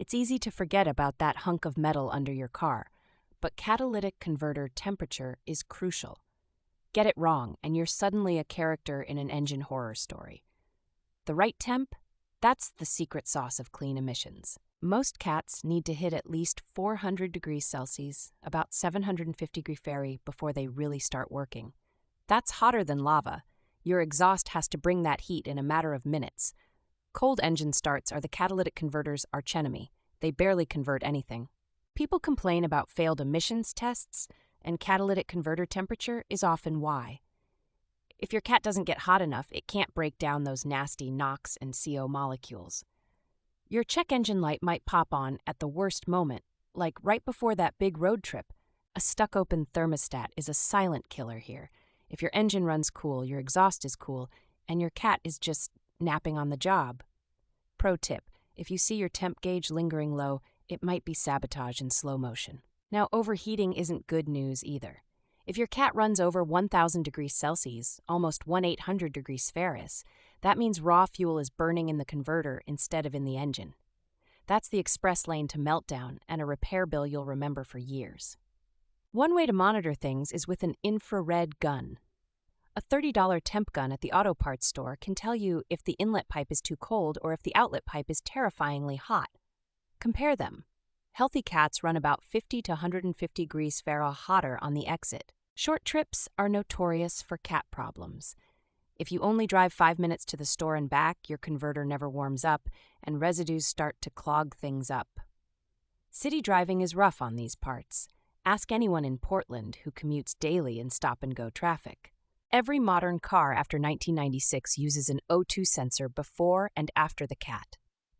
It's easy to forget about that hunk of metal under your car, but catalytic converter temperature is crucial. Get it wrong, and you're suddenly a character in an engine horror story. The right temp? That's the secret sauce of clean emissions. Most cats need to hit at least 400 degrees Celsius, about 750 degrees Fahrenheit, before they really start working. That's hotter than lava. Your exhaust has to bring that heat in a matter of minutes. Cold engine starts are the catalytic converter's archenemy. They barely convert anything. People complain about failed emissions tests, and catalytic converter temperature is often why. If your cat doesn't get hot enough, it can't break down those nasty NOx and CO molecules. Your check engine light might pop on at the worst moment, like right before that big road trip. A stuck-open thermostat is a silent killer here. If your engine runs cool, your exhaust is cool, and your cat is just napping on the job. Pro tip: if you see your temp gauge lingering low, it might be sabotage in slow motion. Now, overheating isn't good news either. If your cat runs over 1,000 degrees Celsius, almost 1,800 degrees Fahrenheit, that means raw fuel is burning in the converter instead of in the engine. That's the express lane to meltdown and a repair bill you'll remember for years. One way to monitor things is with an infrared gun. A $30 temp gun at the auto parts store can tell you if the inlet pipe is too cold or if the outlet pipe is terrifyingly hot. Compare them. Healthy cats run about 50 to 150 degrees Fahrenheit hotter on the exit. Short trips are notorious for cat problems. If you only drive 5 minutes to the store and back, your converter never warms up, and residues start to clog things up. City driving is rough on these parts. Ask anyone in Portland who commutes daily in stop-and-go traffic. Every modern car after 1996 uses an O2 sensor before and after the cat.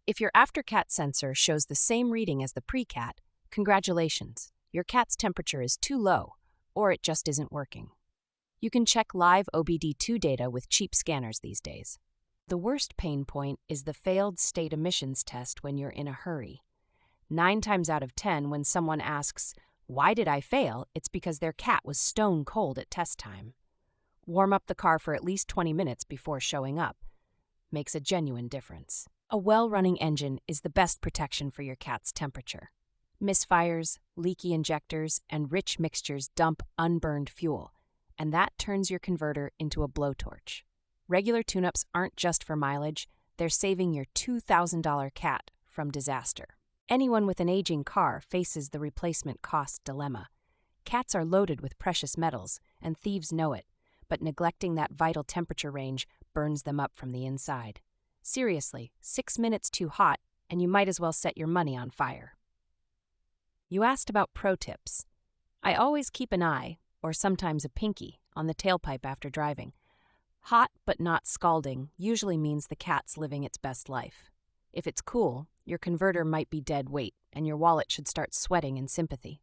If your after-cat sensor shows the same reading as the pre-cat, congratulations, your cat's temperature is too low, or it just isn't working. You can check live OBD-II data with cheap scanners these days. The worst pain point is the failed state emissions test when you're in a hurry. 9 times out of 10, when someone asks, "Why did I fail?" it's because their cat was stone cold at test time. Warm up the car for at least 20 minutes before showing up. Makes a genuine difference. A well-running engine is the best protection for your cat's temperature. Misfires, leaky injectors, and rich mixtures dump unburned fuel, and that turns your converter into a blowtorch. Regular tune-ups aren't just for mileage, they're saving your $2,000 cat from disaster. Anyone with an aging car faces the replacement cost dilemma. Cats are loaded with precious metals, and thieves know it, but neglecting that vital temperature range burns them up from the inside. Seriously, 6 minutes too hot, and you might as well set your money on fire. You asked about pro tips. I always keep an eye, or sometimes a pinky, on the tailpipe after driving. Hot but not scalding usually means the cat's living its best life. If it's cool, your converter might be dead weight, and your wallet should start sweating in sympathy.